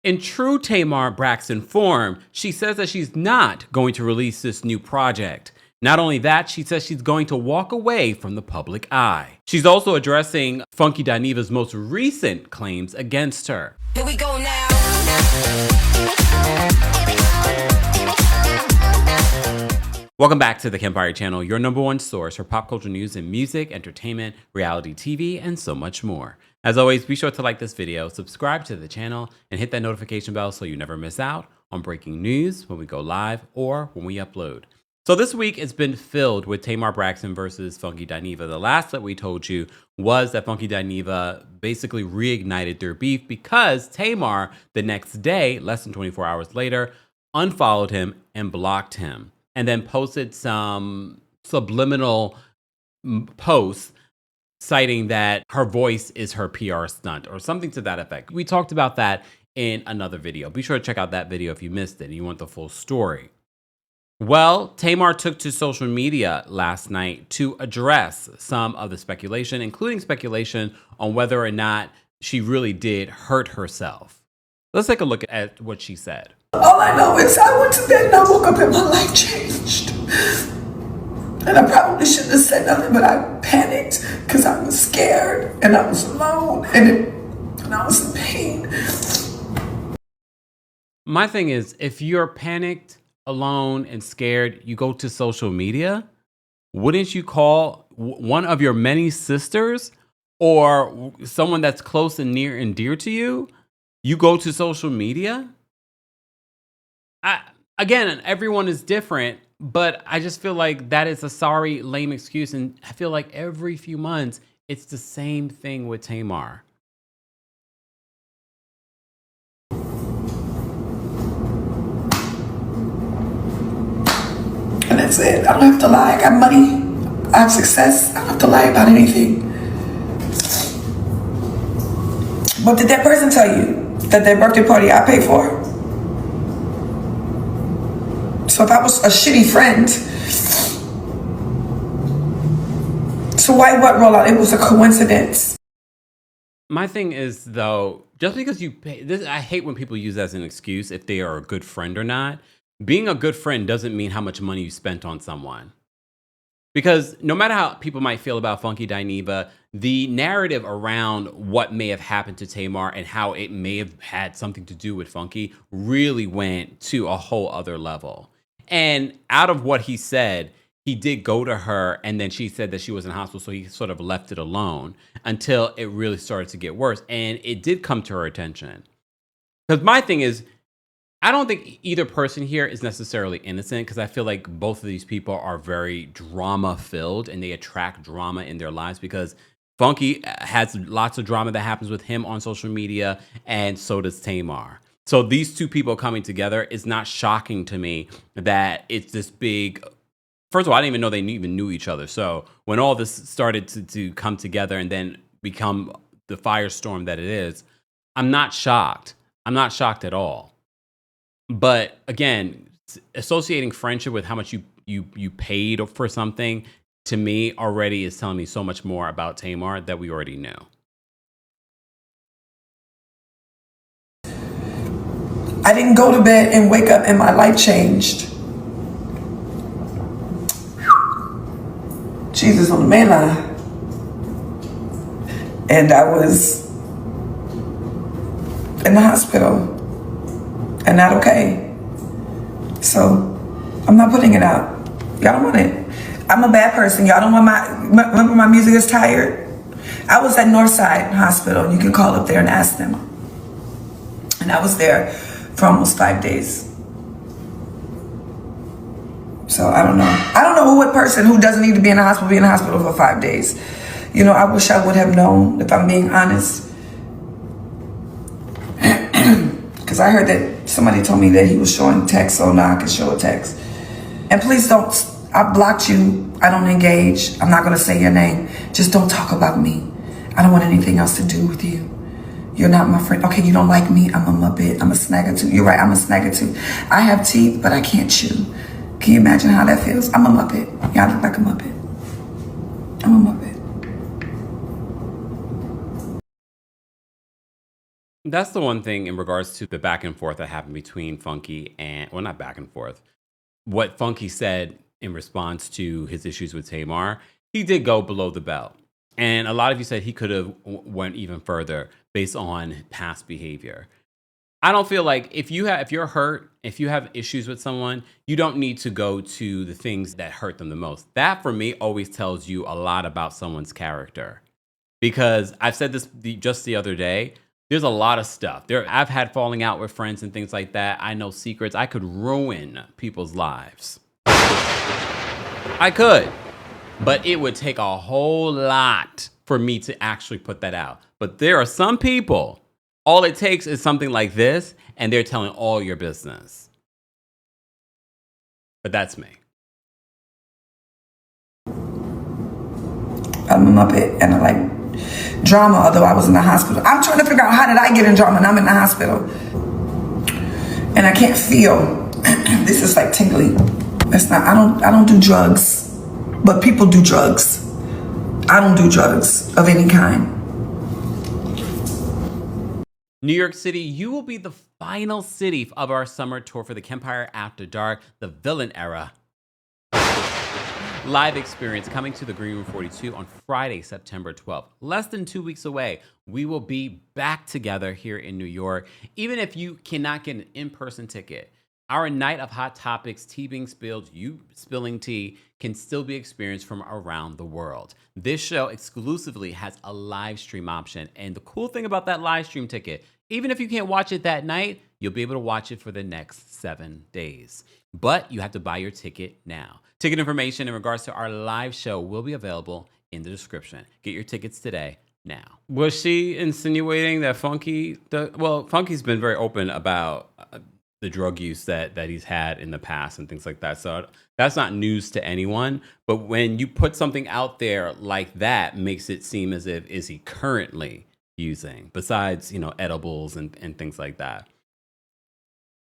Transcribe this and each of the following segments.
In true Tamar Braxton form, she says that she's not going to release this new project. Not only that, she says she's going to walk away from the public eye. She's also addressing Funky Dineva's most recent claims against her. Here we go now. Welcome back to the Kempire channel, your #1 source for pop culture news in music, entertainment, reality TV, and so much more. As always, be sure to like this video, subscribe to the channel, and hit that notification bell so you never miss out on breaking news when we go live or when we upload. So this week it's been filled with Tamar Braxton versus Funky Dineva. The last that we told you was that Funky Dineva basically reignited their beef because Tamar, the next day, less than 24 hours later, unfollowed him and blocked him, and then posted some subliminal posts citing that her voice is her PR stunt or something to that effect. We talked about that in another video. Be sure to check out that video if you missed it and you want the full story. Well, Tamar took to social media last night to address some of the speculation, including speculation on whether or not she really did hurt herself. Let's take a look at what she said. All I know is I went to bed and I woke up and my life changed. And I probably shouldn't have said nothing, but I panicked because I was scared and I was alone and I was in pain. My thing is, if you're panicked, alone, and scared, you go to social media. Wouldn't you call one of your many sisters or someone that's close and near and dear to you? You go to social media? Again, everyone is different, but I just feel like that is a sorry, lame excuse. And I feel like every few months, it's the same thing with Tamar. And that's it. I don't have to lie. I got money. I have success. I don't have to lie about anything. What did that person tell you? That their birthday party I paid for? So if I was a shitty friend, so why what roll out? It was a coincidence. My thing is, though, just because you pay this, I hate when people use that as an excuse if they are a good friend or not. Being a good friend doesn't mean how much money you spent on someone. Because no matter how people might feel about Funky Dineva, the narrative around what may have happened to Tamar and how it may have had something to do with Funky really went to a whole other level. And out of what he said, he did go to her, and then she said that she was in hospital, so he sort of left it alone until it really started to get worse. And it did come to her attention. Because my thing is, I don't think either person here is necessarily innocent, because I feel like both of these people are very drama-filled, and they attract drama in their lives, because Funky has lots of drama that happens with him on social media, and so does Tamar. So these two people coming together is not shocking to me that it's this big... First of all, I didn't even know they even knew each other. So when all this started to come together and then become the firestorm that it is, I'm not shocked. I'm not shocked at all. But again, associating friendship with how much you paid for something, to me already is telling me so much more about Tamar that we already knew. I didn't go to bed and wake up and my life changed. Jesus on the main line. And I was in the hospital and not okay. So I'm not putting it out. Y'all don't want it. I'm a bad person. Y'all don't want remember my music is tired? I was at Northside Hospital. You can call up there and ask them. And I was there for almost 5 days. So I don't know. I don't know what person who doesn't need to be in the hospital be in the hospital for 5 days. You know, I wish I would have known, if I'm being honest. Because I heard that somebody told me that he was showing text, so now I can show a text. And please don't, I blocked you. I don't engage. I'm not going to say your name. Just don't talk about me. I don't want anything else to do with you. You're not my friend. Okay, you don't like me. I'm a muppet. I'm a snagger-tooth. You're right, I'm a snagger-tooth. I have teeth, but I can't chew. Can you imagine how that feels? I'm a muppet. Yeah, I look like a muppet. I'm a muppet. That's the one thing in regards to the back and forth that happened between Funky and, well, not back and forth. What Funky said in response to his issues with Tamar, he did go below the belt. And a lot of you said he could have went even further based on past behavior. I don't feel like if you're hurt, if you have issues with someone, you don't need to go to the things that hurt them the most. That for me always tells you a lot about someone's character. Because I've said this just the other day, there's a lot of stuff. I've had falling out with friends and things like that. I know secrets. I could ruin people's lives. I could. But it would take a whole lot for me to actually put that out. But there are some people, all it takes is something like this, and they're telling all your business. But that's me. I'm a Muppet and I like drama, although I was in the hospital. I'm trying to figure out how did I get in drama and I'm in the hospital. And I can't feel. This is like tingly. It's not, I don't do drugs. But people do drugs. I don't do drugs of any kind. New York City, you will be the final city of our summer tour for the Kempire After Dark, the villain era live experience coming to the Green Room 42 on Friday, September 12th. Less than 2 weeks away, we will be back together here in New York. Even if you cannot get an in-person ticket, our night of hot topics, tea being spilled, you spilling tea, can still be experienced from around the world. This show exclusively has a live stream option. And the cool thing about that live stream ticket, even if you can't watch it that night, you'll be able to watch it for the next 7 days. But you have to buy your ticket now. Ticket information in regards to our live show will be available in the description. Get your tickets today. Now, was she insinuating that Funky's been very open about the drug use that he's had in the past and things like that. So that's not news to anyone. But when you put something out there like that, makes it seem as if, is he currently using, besides, edibles and things like that.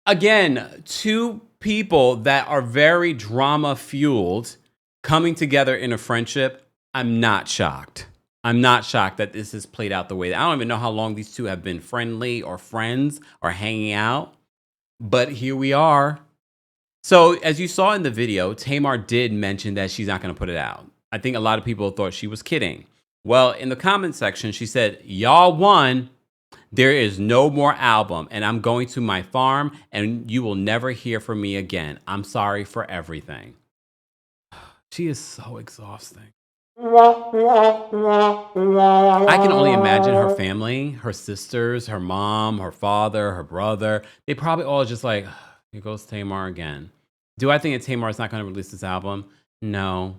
Again, two people that are very drama fueled coming together in a friendship. I'm not shocked. I'm not shocked that this has played out the way that I don't even know how long these two have been friendly or friends or hanging out. But here we are. So as you saw in the video, Tamar did mention that she's not going to put it out. I think a lot of people thought she was kidding. Well, in the comment section, she said, y'all won. There is no more album, and I'm going to my farm, and you will never hear from me again. I'm sorry for everything. She is so exhausting. I can only imagine her family, her sisters, her mom, her father, her brother. They probably all just like, here goes Tamar again. Do I think that Tamar is not going to release this album? No.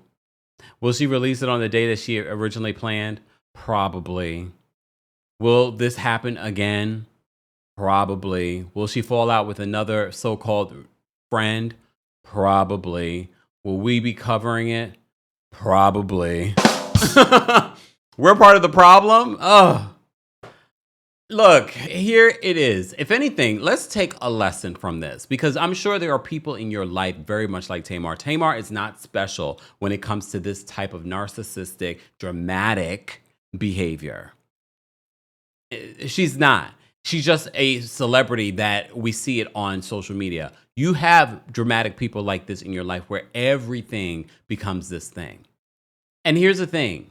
Will she release it on the day that she originally planned? Probably. Will this happen again? Probably. Will she fall out with another so-called friend? Probably. Will we be covering it? Probably. We're part of the problem? Oh. Look, here it is. If anything, let's take a lesson from this, because I'm sure there are people in your life very much like Tamar. Tamar is not special when it comes to this type of narcissistic, dramatic behavior. She's not. She's just a celebrity that we see it on social media. You have dramatic people like this in your life where everything becomes this thing. And here's the thing.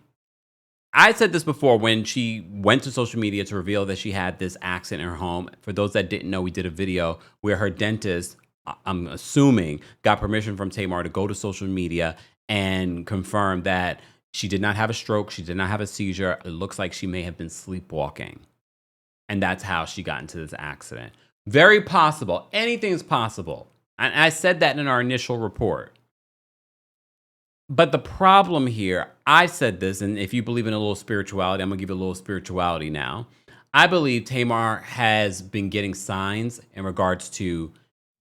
I said this before when she went to social media to reveal that she had this accident in her home. For those that didn't know, we did a video where her dentist, I'm assuming, got permission from Tamar to go to social media and confirm that she did not have a stroke. She did not have a seizure. It looks like she may have been sleepwalking. And that's how she got into this accident. Very possible. Anything is possible. And I said that in our initial report. But the problem here, I said this, and if you believe in a little spirituality, I'm going to give you a little spirituality now. I believe Tamar has been getting signs in regards to,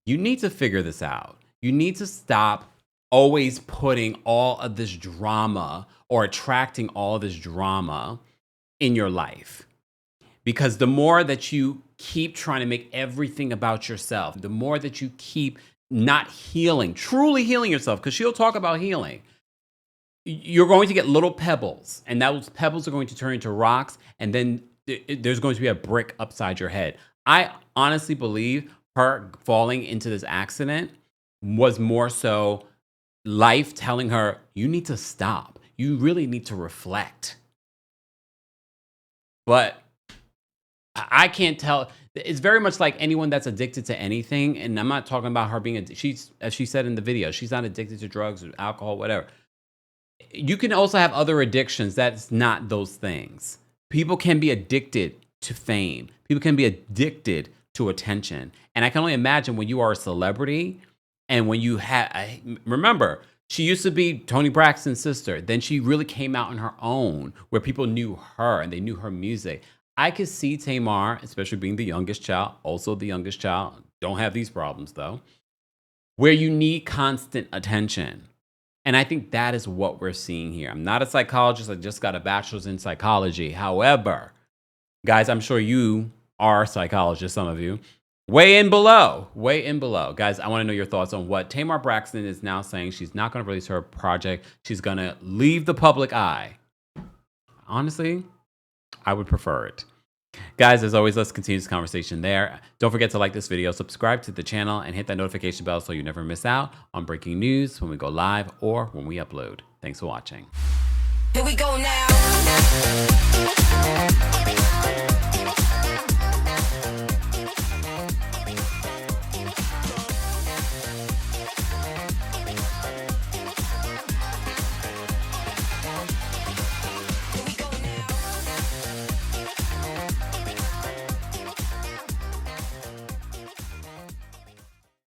you need to figure this out. You need to stop always putting all of this drama or attracting all of this drama in your life. Because the more that you keep trying to make everything about yourself, the more that you keep not healing, truly healing yourself, because she'll talk about healing, you're going to get little pebbles, and those pebbles are going to turn into rocks, and then there's going to be a brick upside your head. I honestly believe her falling into this accident was more so life telling her, you need to stop. You really need to reflect. But I can't tell. It's very much like anyone that's addicted to anything. And I'm not talking about her being, as she said in the video, she's not addicted to drugs or alcohol, whatever. You can also have other addictions that's not those things. People can be addicted to fame. People can be addicted to attention. And I can only imagine when you are a celebrity and when you remember, she used to be Toni Braxton's sister. Then she really came out on her own where people knew her and they knew her music. I could see Tamar, especially being the youngest child, also the youngest child, don't have these problems though, where you need constant attention. And I think that is what we're seeing here. I'm not a psychologist. I just got a bachelor's in psychology. However, guys, I'm sure you are psychologists, some of you. Weigh in below. Weigh in below. Guys, I want to know your thoughts on what Tamar Braxton is now saying. She's not going to release her project. She's going to leave the public eye. Honestly, I would prefer it. Guys, as always, let's continue this conversation there. Don't forget to like this video, subscribe to the channel, and hit that notification bell so you never miss out on breaking news when we go live or when we upload. Thanks for watching. Here we go now.